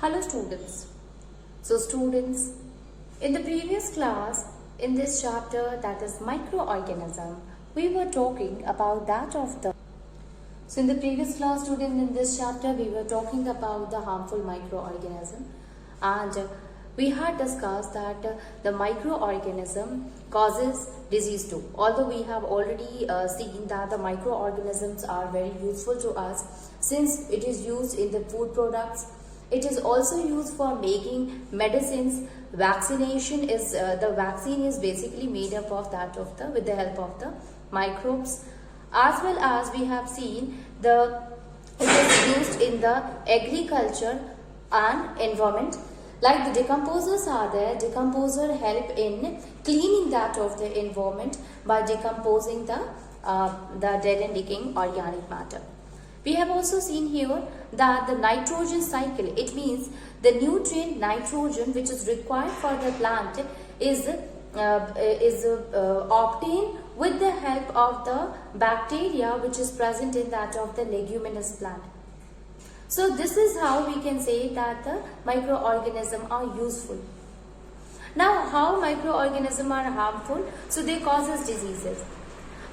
Hello students. Students, in the previous class, in this chapter that is microorganism, we were talking about that of the in the previous class students in this chapter we were talking about the harmful microorganism, and we had discussed that the microorganism causes disease too. Although we have already seen that the microorganisms are very useful to us since it is used in the food products. It is also used for making medicines. Vaccination is the vaccine is basically made up of that of the with the help of the microbes, as well as we have seen it is used in the agriculture and environment. Like the decomposers are there, decomposer help in cleaning that of the environment by decomposing the dead and decaying organic matter. We have also seen here that the nitrogen cycle, it means the nutrient nitrogen which is required for the plant is obtained with the help of the bacteria which is present in that of the leguminous plant. So this is how we can say that the microorganisms are useful. Now how microorganisms are harmful? So they causes diseases.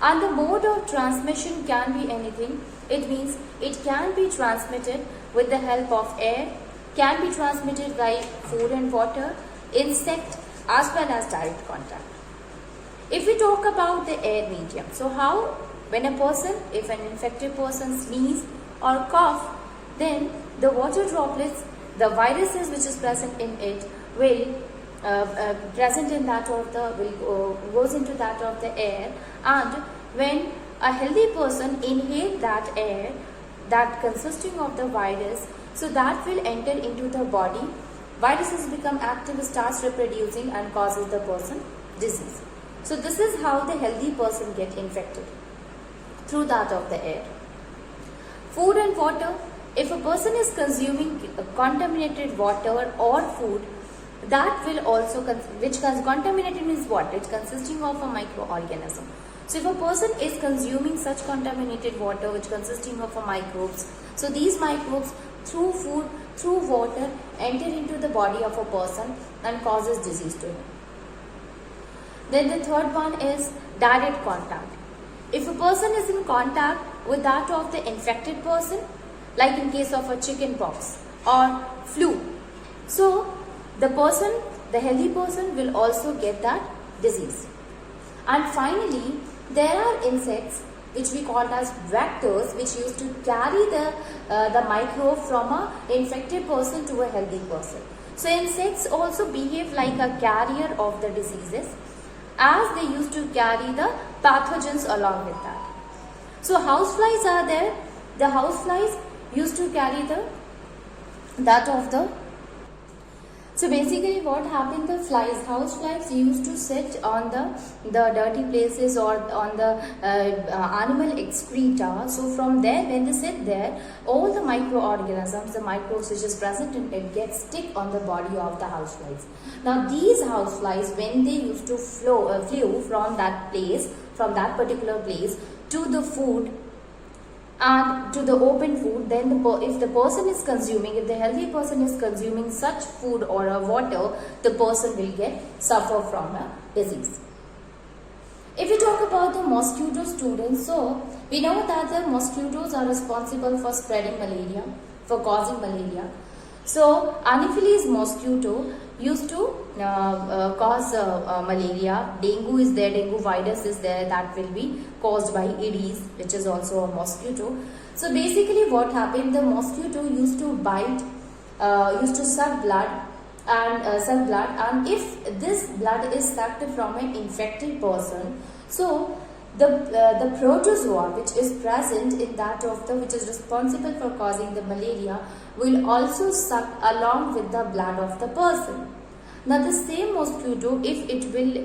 And the mode of transmission can be anything. It means it can be transmitted with the help of air, can be transmitted by food and water, insect, as well as direct contact. If we talk about the air medium, so how when a person, if an infected person sneeze or cough, then the water droplets, the viruses which is present in it will goes into that of the air, and when a healthy person inhale that air that consisting of the virus, so that will enter into the body, viruses become active, starts reproducing and causes the person disease. So this is how the healthy person get infected, through that of the air. Food and water, if a person is consuming contaminated water or food, that will also, contaminated means what? It's consisting of a microorganism. So if a person is consuming such contaminated water which consisting of a microbes, so these microbes through food, through water enter into the body of a person and causes disease to him. Then the third one is direct contact. If a person is in contact with that of the infected person, like in case of a chicken pox or flu, so the healthy person will also get that disease. And finally, there are insects which we call as vectors, which used to carry the microbe from a infected person to a healthy person. So insects also behave like a carrier of the diseases, as they used to carry the pathogens along with that. So houseflies are there. The houseflies used to carry So basically what happened, the house flies used to sit on the dirty places or on the animal excreta. So from there, when they sit there, all the microorganisms, the microbes which is present in it, get stick on the body of the houseflies. Now these houseflies, when they used to flew from that place, from that particular place to the food and to the open food, then if the person is consuming, if the healthy person is consuming such food or a water, the person will suffer from a disease. If we talk about the mosquito students, so we know that the mosquitoes are responsible for spreading malaria, for causing malaria. So Anopheles mosquito used to cause malaria. Dengue is there, dengue virus is there, that will be caused by Aedes, which is also a mosquito. So basically what happened, the mosquito used to bite, used to suck blood, and if this blood is sucked from an infected person, so the protozoa which is present in that of the, which is responsible for causing the malaria, will also suck along with the blood of the person. Now the same mosquito, if it will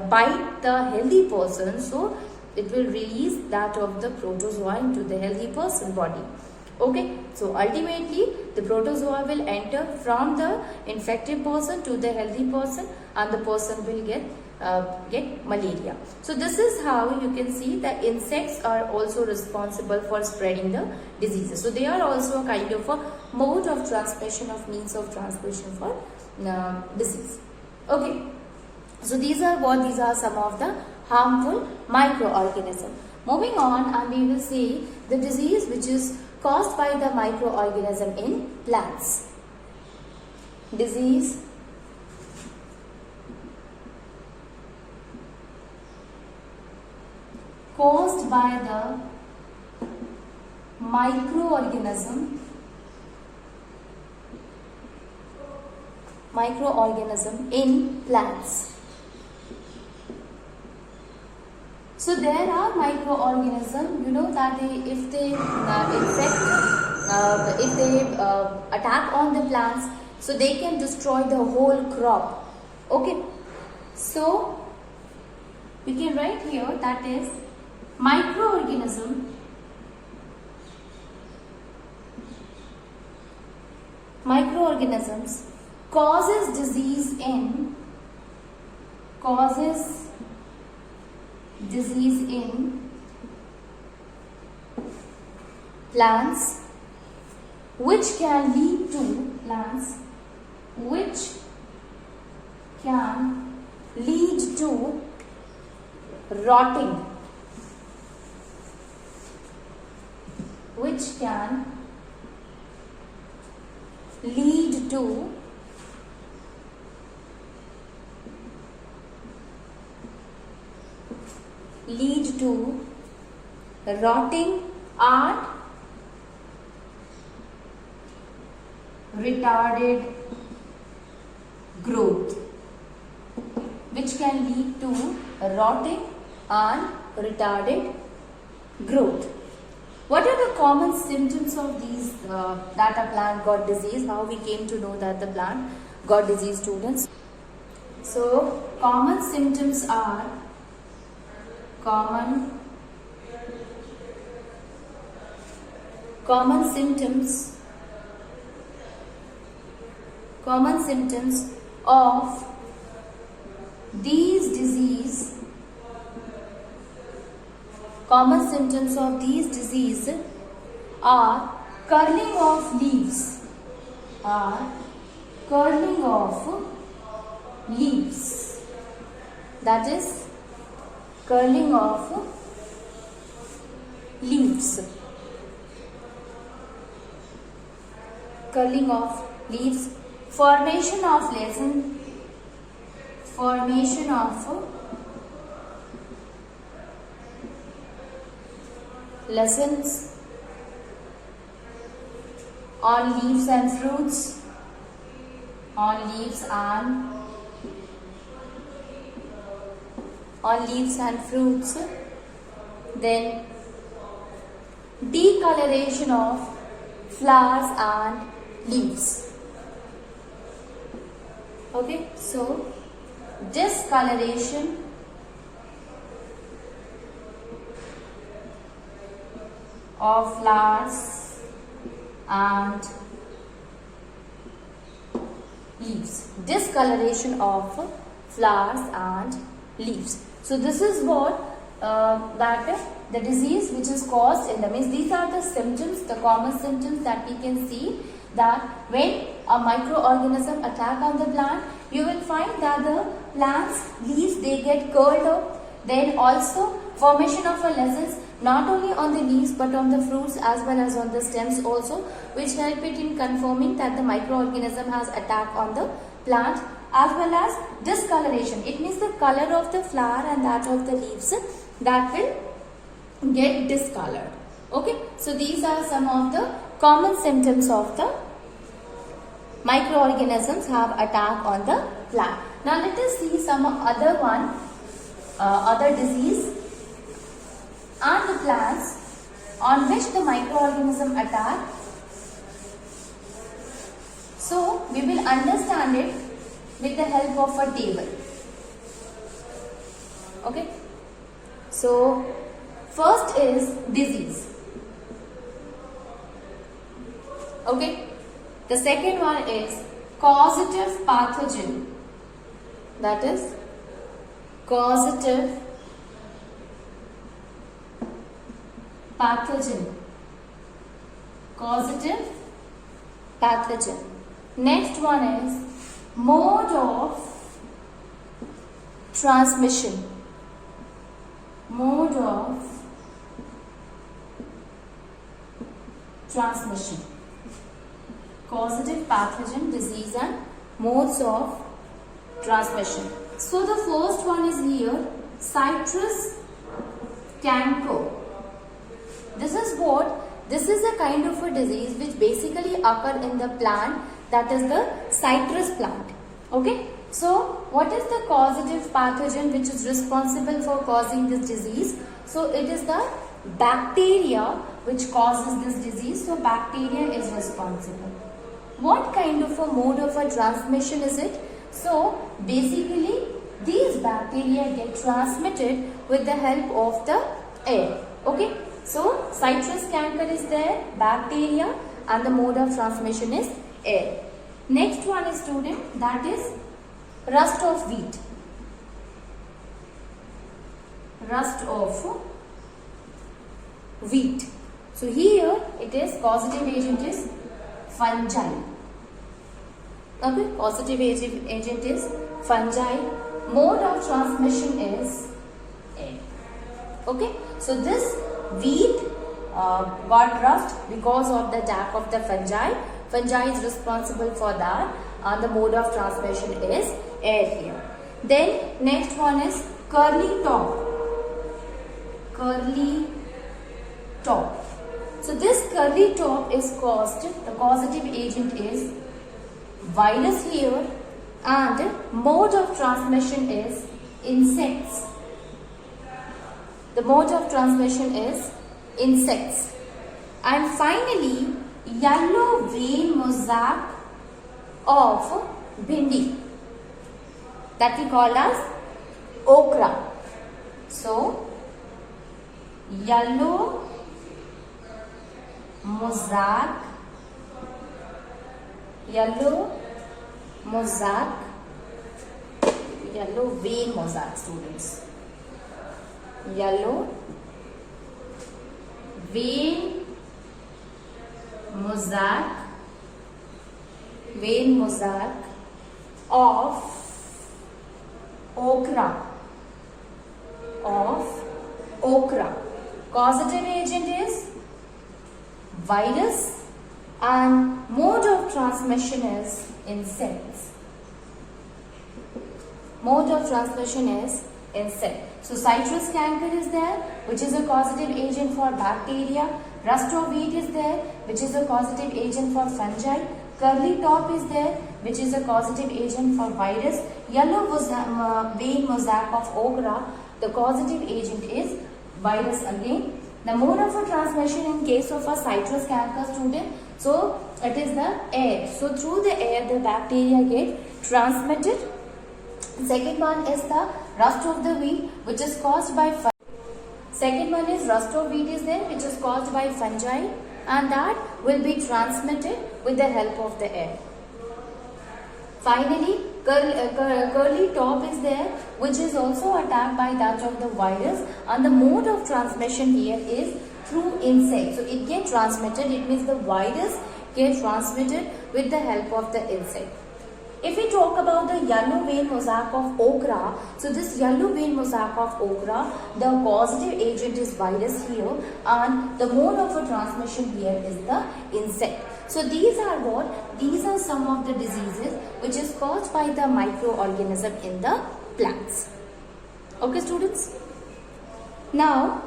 bite the healthy person, so it will release that of the protozoa into the healthy person body. Okay, so ultimately the protozoa will enter from the infected person to the healthy person, and the person will get get malaria. So this is how you can see that insects are also responsible for spreading the diseases. So they are also a kind of a mode of transmission, of means of transmission for disease. Okay. So these are some of the harmful microorganisms. Moving on, and we will see the disease which is caused by the microorganism in plants. Disease caused by the microorganism in plants. So there are microorganisms, you know, that if they attack on the plants, so they can destroy the whole crop. Okay, so we can write here, that is microorganisms causes disease in plants, which can lead to rotting, and retarded growth, What are the common symptoms of these that a plant got disease? How we came to know that the plant got disease, students? So common symptoms are common symptoms of these disease are curling of leaves, that is curling of leaves, formation of lessons on leaves and fruits, then decoloration of flowers and leaves. Okay, so discoloration of flowers and leaves. So this is what that the disease which is caused in the means. These are the symptoms, the common symptoms that we can see, that when a microorganism attack on the plant, you will find that the plant's leaves, they get curled up. Then also formation of a lessons, not only on the leaves but on the fruits as well as on the stems also, which help it in confirming that the microorganism has attack on the plant, as well as discoloration. It means the color of the flower and that of the leaves, that will get discolored. Okay, so these are some of the common symptoms of the microorganisms have attack on the plant. Now let us see some other disease and the plants on which the microorganism attack. So we will understand it with the help of a table. Okay, so first is disease. Okay, the second one is causative pathogen, that is causative pathogen. Causative pathogen. Next one is mode of transmission. Mode of transmission. Causative pathogen, disease and modes of transmission. So the first one is here, citrus canker. This is a kind of a disease which basically occur in the plant, that is the citrus plant. Okay. So what is the causative pathogen which is responsible for causing this disease? So it is the bacteria which causes this disease. So bacteria is responsible. What kind of a mode of a transmission is it? So basically these bacteria get transmitted with the help of the air. Okay. So citrus canker is there, bacteria, and the mode of transmission is air. Next one is, student, that is rust of wheat. Rust of wheat. So here it is, causative agent is fungi. Okay, causative agent is fungi. Mode of transmission is air. Okay, so this wheat got rust because of the attack of the fungi. Fungi is responsible for that. The mode of transmission is air here. Then next one is curly top. Curly top. So this curly top is caused, the causative agent is virus here, and mode of transmission is insects. The mode of transmission is insects. And finally, yellow vein mosaic of bhindi, that we call as okra. So yellow mosaic, yellow vein mosaic, students. Yellow vein mosaic of okra. Causative agent is virus and mode of transmission is insects. Mode of transmission is insect. So citrus canker is there, which is a causative agent for bacteria. Rust of wheat is there, which is a causative agent for fungi. Curly top is there, which is a causative agent for virus. Yellow vein mosaic of okra, the causative agent is virus again. The mode of transmission in case of a citrus canker, student, so it is the air. So through the air the bacteria get transmitted. Second one is the rust of the wheat, which is caused by fungi. Second one is rust of wheat is there, which is caused by fungi, and that will be transmitted with the help of the air. Finally, curly top is there, which is also attacked by that of the virus, and the mode of transmission here is through insect. So it gets transmitted, it means the virus gets transmitted with the help of the insect. If we talk about the yellow vein mosaic of okra, so this yellow vein mosaic of okra, the causative agent is virus here, and the mode of transmission here is the insect. So these are what? These are some of the diseases which is caused by the microorganism in the plants. Okay, students? Now,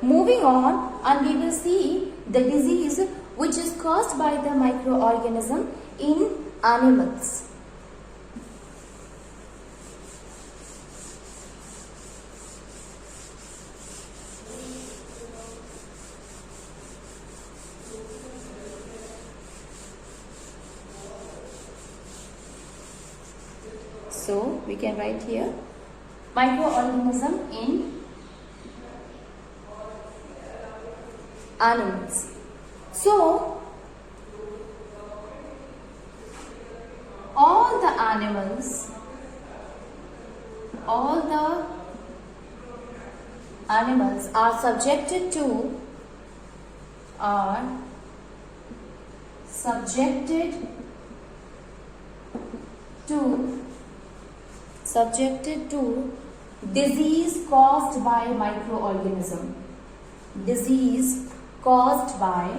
moving on, and we will see the disease which is caused by the microorganism in animals. So we can write here microorganism in animals. So all the animals all the animals are subjected to disease caused by microorganism. Disease caused by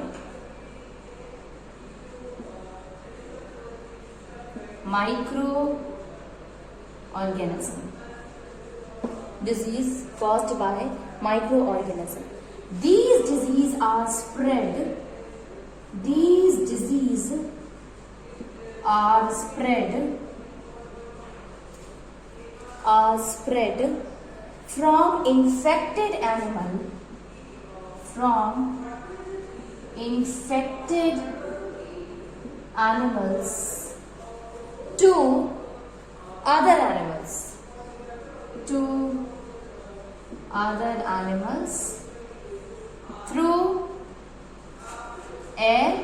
microorganism. Disease caused by microorganism. These diseases are spread. These diseases are spread from infected animals to other animals through air,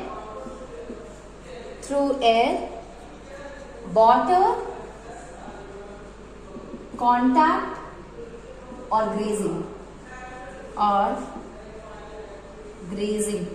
water, contact, or grazing.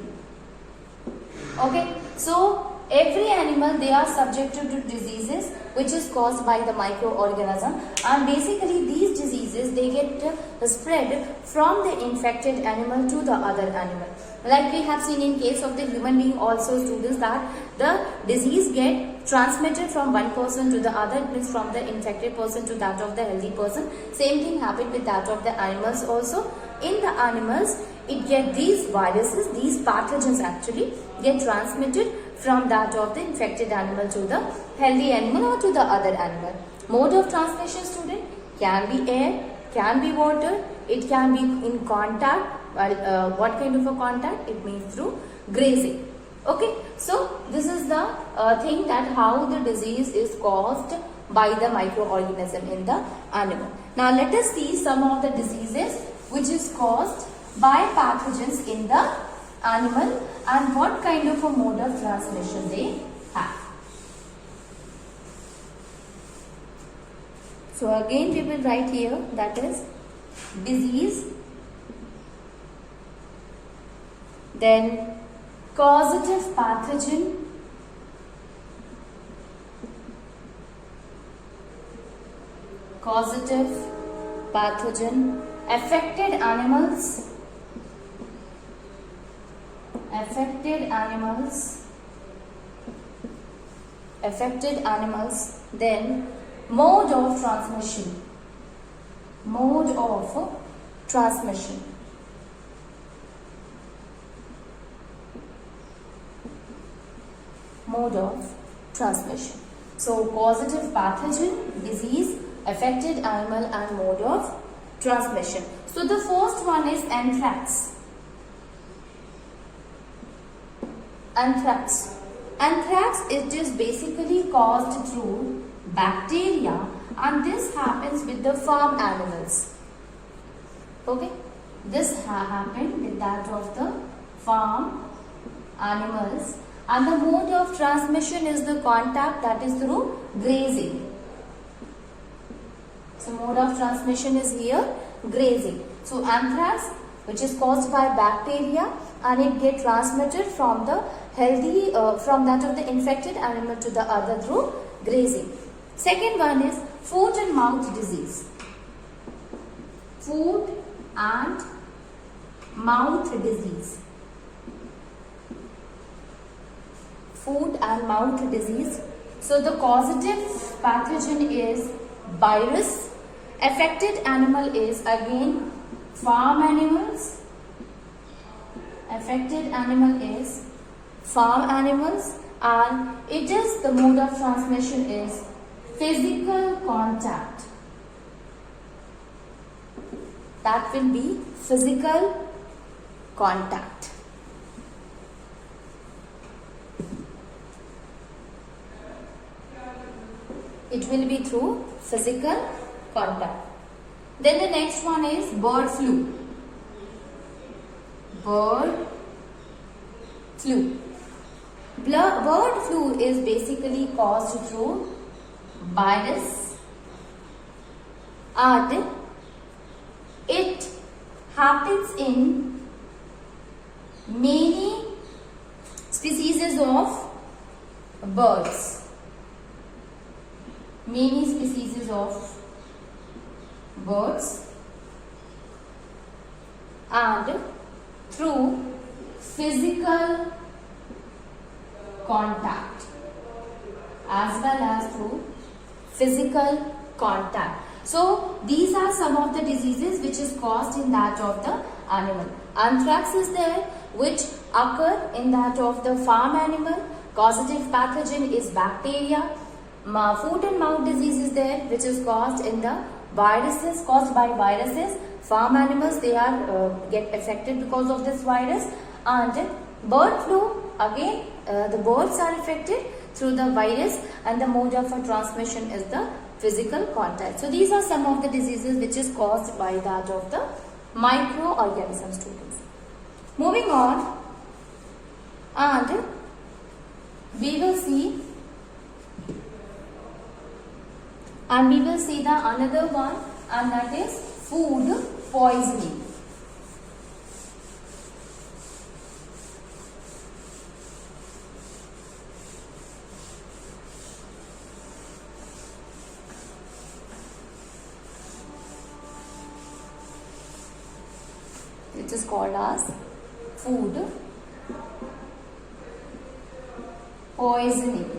Okay, so every animal, they are subjected to diseases which is caused by the microorganism, and basically these diseases, they get spread from the infected animal to the other animal. Like we have seen in case of the human being also, students, that the disease get transmitted from one person to the other, means from the infected person to that of the healthy person. Same thing happened with that of the animals also. In the animals, it get these viruses, these pathogens actually get transmitted from that of the infected animal to the healthy animal or to the other animal. Mode of transmission, student, can be air, can be water, it can be in contact. What kind of a contact? It means through grazing. Okay, so this is the thing that how the disease is caused by the microorganism in the animal. Now let us see some of the diseases which is caused by pathogens in the animal and what kind of a mode of transmission they have. So again we will write here, that is disease, then causative pathogen, affected animals, then mode of transmission, So causative pathogen, disease, affected animal and mode of transmission. So the first one is anthrax. Anthrax, it is basically caused through bacteria, and this happens with the farm animals. Okay, this happened with that of the farm animals, and the mode of transmission is the contact, that is through grazing. So mode of transmission is here grazing. So anthrax, which is caused by bacteria, and it get transmitted from the healthy, from that of the infected animal to the other through grazing. Second one is foot and mouth disease. Foot and mouth disease. So the causative pathogen is virus. Affected animal is again farm animals. And it is the mode of transmission is physical contact. That will be physical contact. It will be through physical contact. Then the next one is bird flu. Bird flu is basically caused through virus and it happens in many species of birds. Many species of birds, and through physical contact, as well as through physical contact. So these are some of the diseases which is caused in that of the animal. Anthrax is there, which occur in that of the farm animal. Causative pathogen is bacteria. Foot and mouth disease is there, which is caused in the viruses, caused by viruses. Farm animals, they are get affected because of this virus. And bird flu, again the birds are affected through the virus, and the mode of transmission is the physical contact. So these are some of the diseases which is caused by that of the microorganisms, students. Moving on, and we will see the another one, and that is food poisoning. It is called as food poisoning.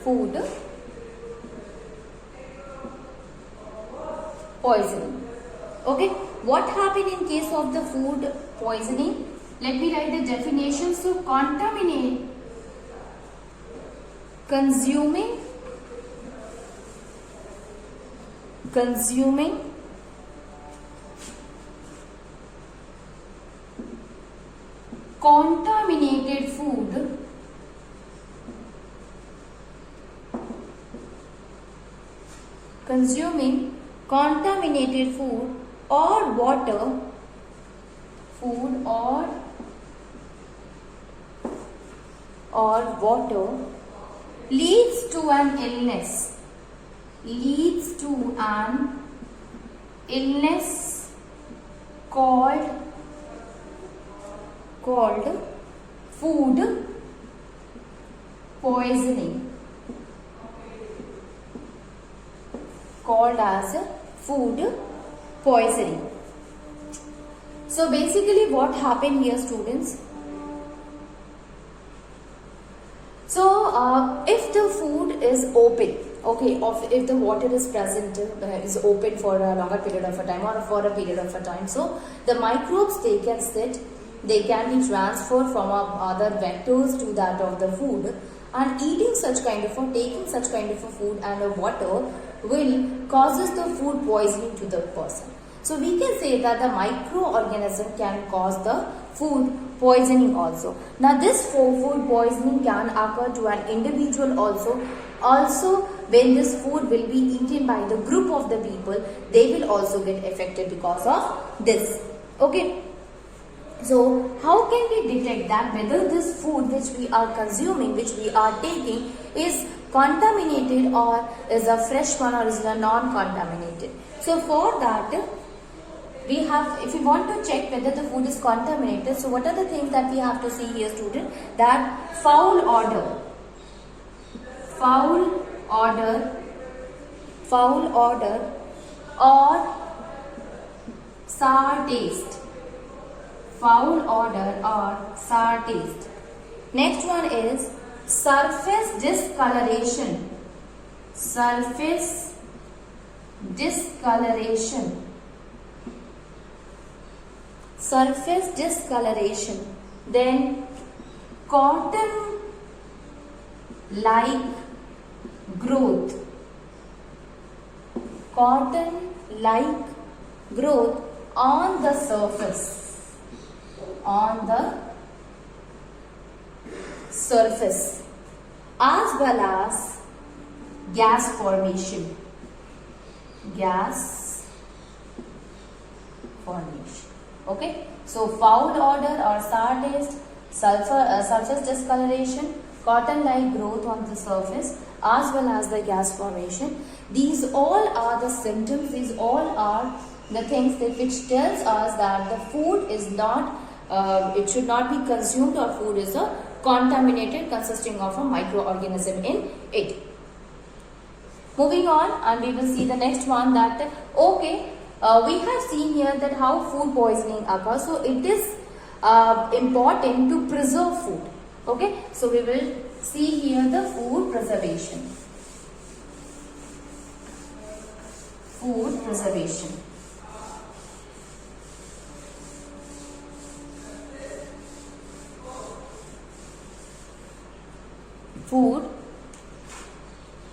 Food poisoning. Okay, what happened in case of the food poisoning? Let me write the definition. So, contaminate, consuming contaminated food or water, leads to an illness called food poisoning. Called as food poisoning. So basically what happened here, students? So if the food is open, okay, if the water is present, is open for a longer period of a time or for a period of a time, so the microbes, they can sit, they can be transferred from other vectors to that of the food, and eating such kind of or taking such kind of a food and water will causes the food poisoning to the person. So we can say that the microorganism can cause the food poisoning also. Now this food poisoning can occur to an individual also. Also when this food will be eaten by the group of the people, they will also get affected because of this. Okay. So how can we detect that whether this food which we are consuming, which we are taking, is contaminated or is a fresh one or is a non-contaminated? So for that, we have, if we want to check whether the food is contaminated, so what are the things that we have to see here, student? That foul odor or sour taste. Foul odor or sour taste. Next one is surface discoloration. Surface discoloration. Surface discoloration. Then cotton like growth. Cotton like growth on the surface. On the surface, as well as gas formation. Gas formation. Okay. So foul odor or sour taste, surface discoloration, cotton-like growth on the surface, as well as the gas formation. These all are the symptoms, these all are the things that which tells us that the food is not, it should not be consumed, or food is a contaminated consisting of a microorganism in it. Moving on, and we will see the next one, that okay, we have seen here that how food poisoning occurs. So it is important to preserve food. Okay, so we will see here the food preservation. Food preservation. Food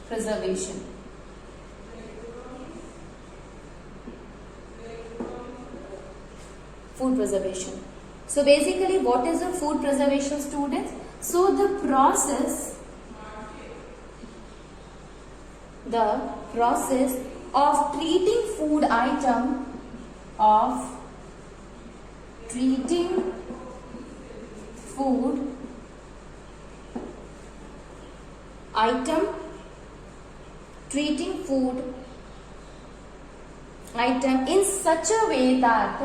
preservation. Food preservation. So basically, what is the food preservation, students? So the process of treating food item, treating food item in such a way that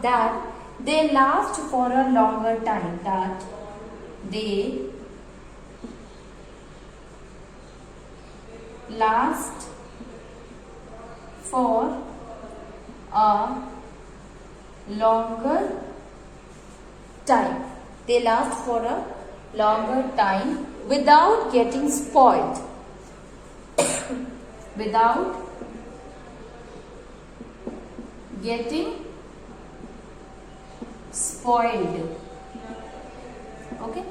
that they last for a longer time, that they last for a longer time. They last for a longer time without getting spoiled. Without getting spoiled. Okay.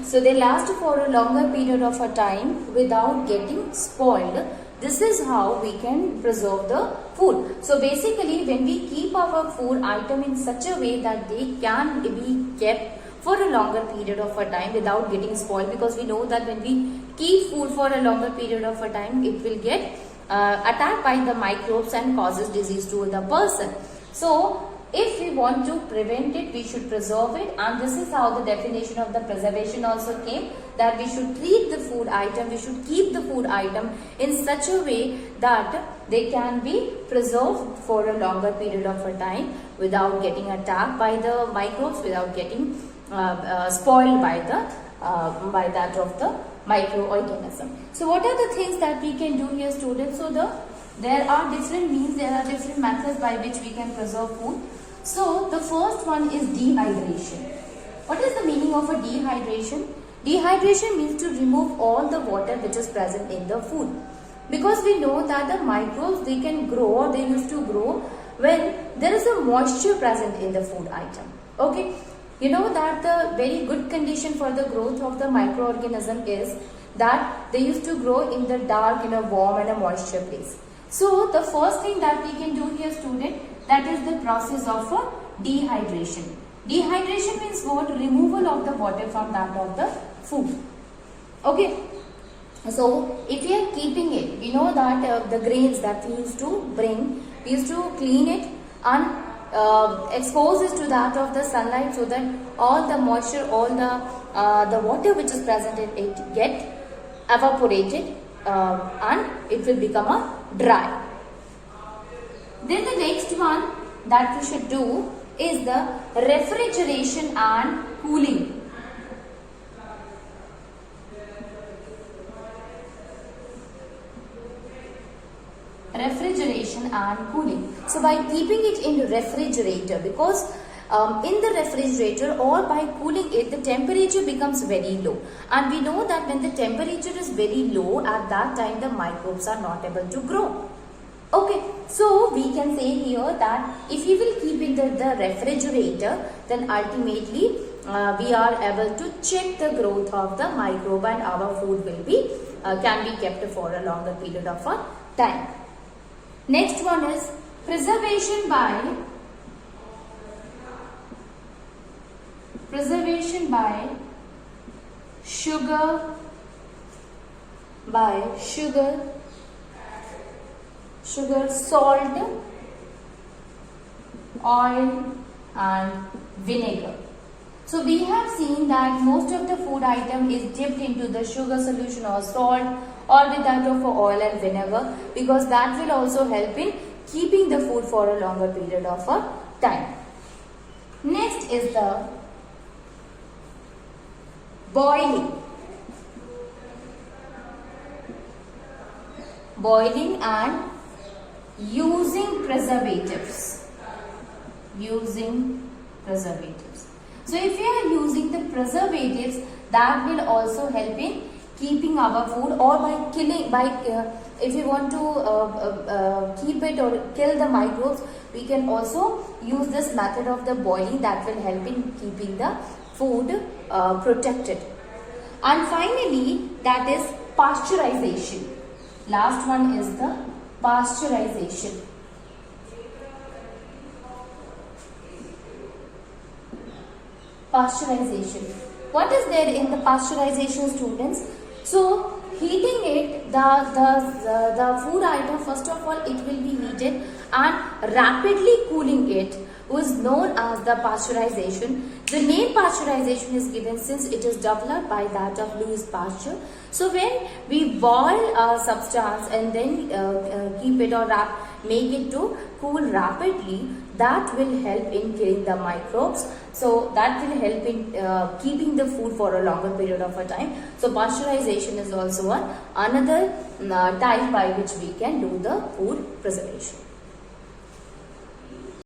So they last for a longer period of a time without getting spoiled. This is how we can preserve the food. So basically, when we keep our food item in such a way that they can be kept for a longer period of a time without getting spoiled, because we know that when we keep food for a longer period of a time, it will get attacked by the microbes and causes disease to the person. So if we want to prevent it, we should preserve it, and this is how the definition of the preservation also came, that we should treat the food item, we should keep the food item in such a way that they can be preserved for a longer period of a time without getting attacked by the microbes, without getting spoiled by that of the microorganism. So what are the things that we can do here, students? So there are different means, there are different methods by which we can preserve food. So the first one is dehydration. What is the meaning of a dehydration? Dehydration means to remove all the water which is present in the food. Because we know that the microbes, they can grow, or they used to grow when there is a moisture present in the food item. Okay. You know that the very good condition for the growth of the microorganism is that they used to grow in the dark, in a warm and a moisture place. So the first thing that we can do here, student, that is the process of dehydration. Dehydration means what? Removal of the water from that of the food. Okay. So if we are keeping it, we know that the grains that we used to bring, we used to clean it and expose it to that of the sunlight, so that all the moisture, all the water which is present in it get evaporated and it will become a dry. Then the next one that we should do is the refrigeration and cooling. Refrigeration and cooling. So by keeping it in the refrigerator, because in the refrigerator or by cooling it, the temperature becomes very low, and we know that when the temperature is very low, at that time the microbes are not able to grow. Okay, so we can say here that if we will keep in the refrigerator, then ultimately we are able to check the growth of the microbe, and our food will be can be kept for a longer period of a time. Next one is preservation by sugar, salt, oil and vinegar. So we have seen that most of the food item is dipped into the sugar solution or salt or with that of oil and vinegar, because that will also help in keeping the food for a longer period of time. Next is the boiling. Boiling and using preservatives. So if you are using the preservatives, that will also help in keeping our food, or by killing, if you want to keep it or kill the microbes, we can also use this method of the boiling, that will help in keeping the food protected. And finally, that is pasteurization. Last one is the pasteurization. What is there in the pasteurization, students? So heating it, the food item, first of all it will be heated, and rapidly cooling it was known as the pasteurization. The name pasteurization is given since it is developed by that of Louis Pasteur. So when we boil a substance and then keep it or make it to cool rapidly, that will help in killing the microbes. So that will help in keeping the food for a longer period of a time. So pasteurization is also another type by which we can do the food preservation.